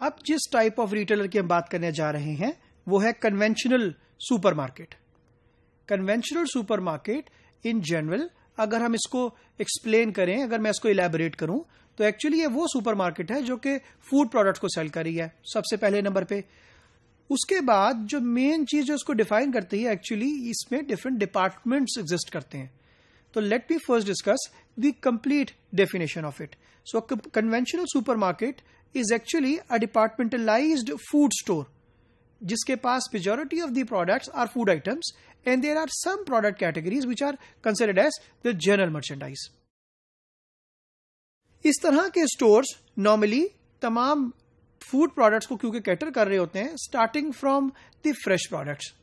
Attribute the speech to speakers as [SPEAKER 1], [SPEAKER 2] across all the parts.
[SPEAKER 1] अब जिस type of retailer की हम बात करने जा रहे हैं वो है conventional supermarket. Conventional supermarket in general, अगर हम इसको एक्सप्लेन करें, अगर मैं इसको इलैबोरेट करूं, तो एक्चुअली ये वो सुपरमार्केट है जो कि फूड प्रोडक्ट्स को सेल कर रही है सबसे पहले नंबर पे। उसके बाद जो मेन चीज जो इसको डिफाइन करती है, एक्चुअली इसमें डिफरेंट डिपार्टमेंट्स एग्जिस्ट करते हैं। तो let me first discuss the complete definition of it. So conventional supermarket is actually a departmentalised food store जिसके पास majority of the products are food items and there are some product categories which are considered as the general merchandise. इस तरह के stores normally तमाम food products को क्योंकि cater कर रहे होते हैं, starting from the fresh products.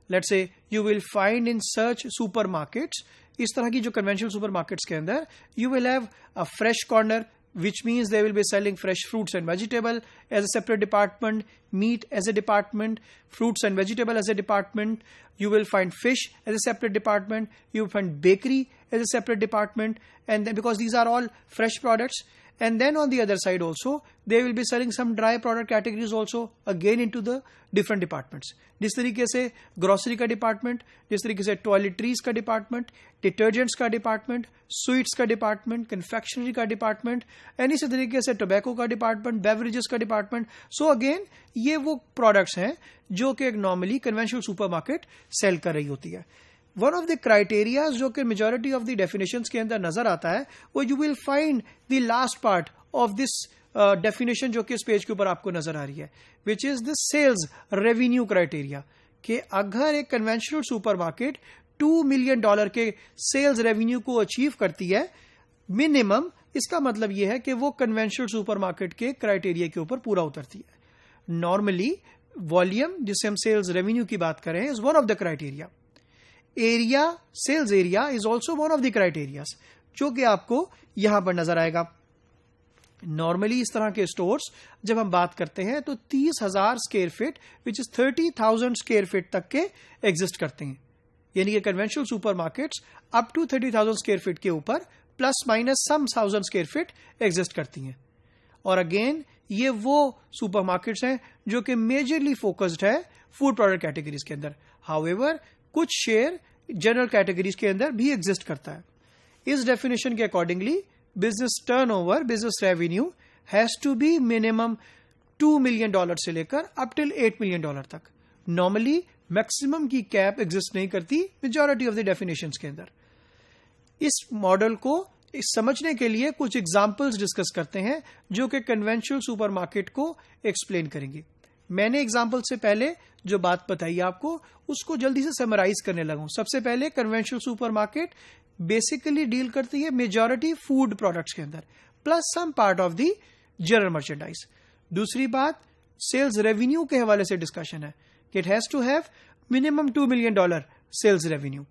[SPEAKER 1] Let's say you will find in such supermarkets, इस तरह की जो कन्वेंशनल सुपरमार्केट्स के अंदर you will have a fresh corner which means they will be selling fresh fruits and vegetable as a separate department, meat as a department, fruits and vegetable as a department. You will find fish as a separate department. You will find bakery as a separate department, and then because these are all fresh products. And then on the other side also, they will be selling some dry product categories also again into the different departments. जिस तरीके से grocery का department, जिस तरीके से toiletries का department, detergents का department, sweets का डिपार्टमेंट, कन्फेक्शनरी का डिपार्टमेंट, एंड इसी तरीके से टोबैको का डिपार्टमेंट, बेवरेजेस का डिपार्टमेंट। सो अगेन ये वो प्रोडक्ट्स हैं जो कि एक नॉर्मली कन्वेंशनल सुपरमार्केट सेल कर रही होती है। वन ऑफ द क्राइटेरिया जो कि मेजॉरिटी ऑफ द डेफिनेशंस के अंदर नजर आता है वो you will find the last part of this definition जो कि इस पेज के ऊपर आपको नजर आ रही है, which is the sales revenue criteria. कि अगर एक कन्वेंशनल सुपरमार्केट $2 मिलियन के सेल्स रेवेन्यू को अचीव करती है मिनिमम, इसका मतलब यह है कि वो कन्वेंशनल सुपरमार्केट के क्राइटेरिया के ऊपर पूरा उतरती है। नॉर्मली वॉल्यूम, जिससे हम सेल्स रेवेन्यू की बात करें, is one of the criteria. Area, sales area is also one of the criterias जो कि आपको यहां पर नजर आएगा। नॉर्मली इस तरह के स्टोर्स जब हम बात करते हैं तो 30,000 square feet which is 30,000 square feet तक के एग्जिस्ट करते हैं। यानी कि conventional supermarkets up to 30,000 square feet के ऊपर plus minus some 1,000 square feet exist करती हैं। और अगेन ये वो सुपरमार्केट्स हैं जो कि मेजरली फोकस्ड है फूड प्रोडक्ट कैटेगरीज के अंदर। हाउएवर कुछ शेयर जनरल कैटेगरीज के अंदर भी एग्जिस्ट करता है। इस डेफिनेशन के accordingly business turnover, business revenue has to be minimum $2 million से लेकर अप टिल $8 मिलियन तक। नॉर्मली मैक्सिमम की कैप एग्जिस्ट नहीं करती मेजॉरिटी ऑफ द डेफिनेशंस के अंदर। इस मॉडल को समझने के लिए कुछ एग्जांपल्स डिस्कस करते हैं जो कि कन्वेंशनल सुपरमार्केट को एक्सप्लेन करेंगे। मैंने एग्जाम्पल से पहले जो बात बताई आपको उसको जल्दी से समराइज करने लगा हूं। सबसे पहले कन्वेंशनल सुपरमार्केट बेसिकली डील करती है मेजॉरिटी फूड प्रोडक्ट्स के अंदर plus some part of the general merchandise. दूसरी बात सेल्स रेवेन्यू के हवाले से डिस्कशन है कि it has to have minimum $2 million sales revenue.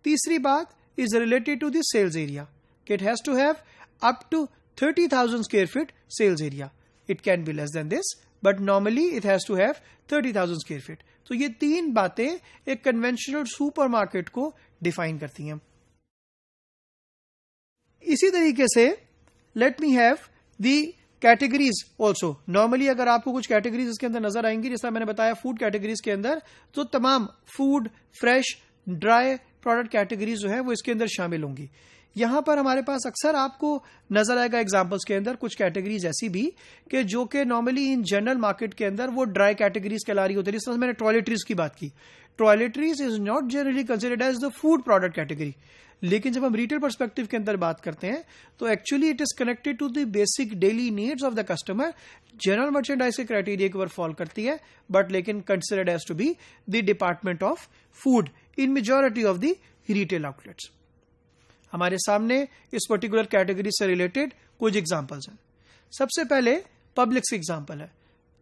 [SPEAKER 1] तीसरी बात is related to the sales area कि it has to have up to 30,000 square feet sales area. It can be less than this but normally it has to have 30,000 square feet. तो ये तीन बातें एक conventional supermarket को define करती हैं। इसी तरीके से let me have the categories also. Normally अगर आपको कुछ कैटेगरीज इसके अंदर नजर आएंगी, जैसा मैंने बताया फूड कैटेगरीज के अंदर, तो तमाम food, fresh, dry product categories जो है वो इसके अंदर शामिल होंगी। यहां पर हमारे पास अक्सर आपको नजर आएगा एग्जांपल्स के अंदर कुछ कैटेगरीज ऐसी भी कि जो कि नॉर्मली इन जनरल मार्केट के अंदर वो ड्राई कैटेगरीज कहला रही होती है। जिस तरह मैंने टॉयलेटरीज की बात की, toiletries is not generally considered as the food product category, लेकिन जब हम रिटेल पर्सपेक्टिव के अंदर बात करते हैं तो actually it is connected to the basic daily needs of the customer. General merchandise के क्राइटेरिया के ऊपर फॉल करती है बट लेकिन considered as to be the department of food in majority of the retail outlets. हमारे सामने इस particular category से रिलेटेड कुछ एग्जांपल्स हैं। सबसे पहले पब्लिक्स एग्जांपल है।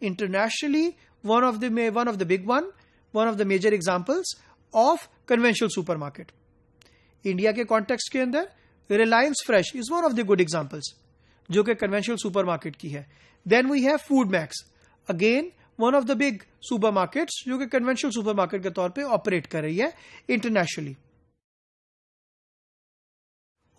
[SPEAKER 1] Internationally one of the major examples of conventional supermarket. India के कॉन्टेक्स्ट के अंदर Reliance Fresh is one of the good examples जो कि कन्वेंशनल सुपरमार्केट की है। Then we have Food Max, again one of the big supermarkets जो कि conventional supermarket के तौर पे ऑपरेट कर रही है इंटरनेशनली।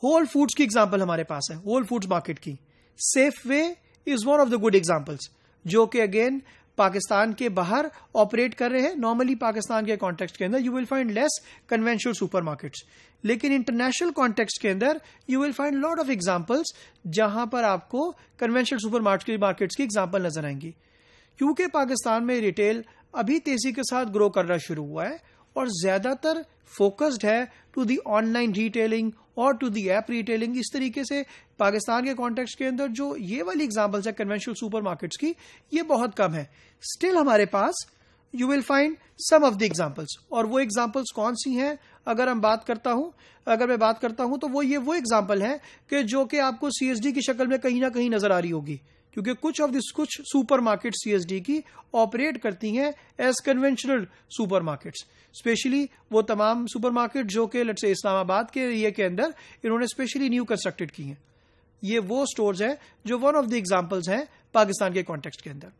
[SPEAKER 1] होल फूड्स की एग्जांपल हमारे पास है, होल फूड्स मार्केट की। Safeway is one of the good examples जो कि अगेन पाकिस्तान के बाहर ऑपरेट कर रहे हैं. नॉर्मली पाकिस्तान के कॉन्टेक्स्ट के अंदर you will find less conventional supermarkets, लेकिन इंटरनेशनल कॉन्टेक्स्ट के अंदर you will find lot of examples जहां पर आपको कन्वेंशनल सुपरमार्केट्स की एग्जांपल नजर आएंगी. क्योंकि पाकिस्तान में रिटेल अभी तेजी के साथ ग्रो करना शुरू हुआ है और ज्यादातर फोकस्ड है टू दी ऑनलाइन रिटेलिंग और टू दी ऐप रिटेलिंग. इस तरीके से पाकिस्तान के कॉन्टेक्स्ट के अंदर जो ये वाली एग्जांपल्स है कन्वेंशनल सुपरमार्केट्स की, ये बहुत कम है. स्टिल हमारे पास you will find some of the examples. और वो एग्जांपल्स कौन सी हैं? अगर मैं बात करता हूं तो वो एग्जांपल है कि जो कि आपको सीएसडी की शक्ल में कहीं ना कहीं नजर आ रही होगी, क्योंकि कुछ सुपरमार्केट सीएसडी की ऑपरेट करती हैं एज कन्वेंशनल सुपरमार्केट्स. स्पेशली वो तमाम सुपरमार्केट जो कि लेट्स से इस्लामाबाद के एरिया के अंदर इन्होंने स्पेशली न्यू कंस्ट्रक्टेड की हैं. ये वो स्टोर्स हैं जो वन ऑफ द एग्जांपल्स हैं पाकिस्तान के कॉन्टेक्स्ट के अंदर.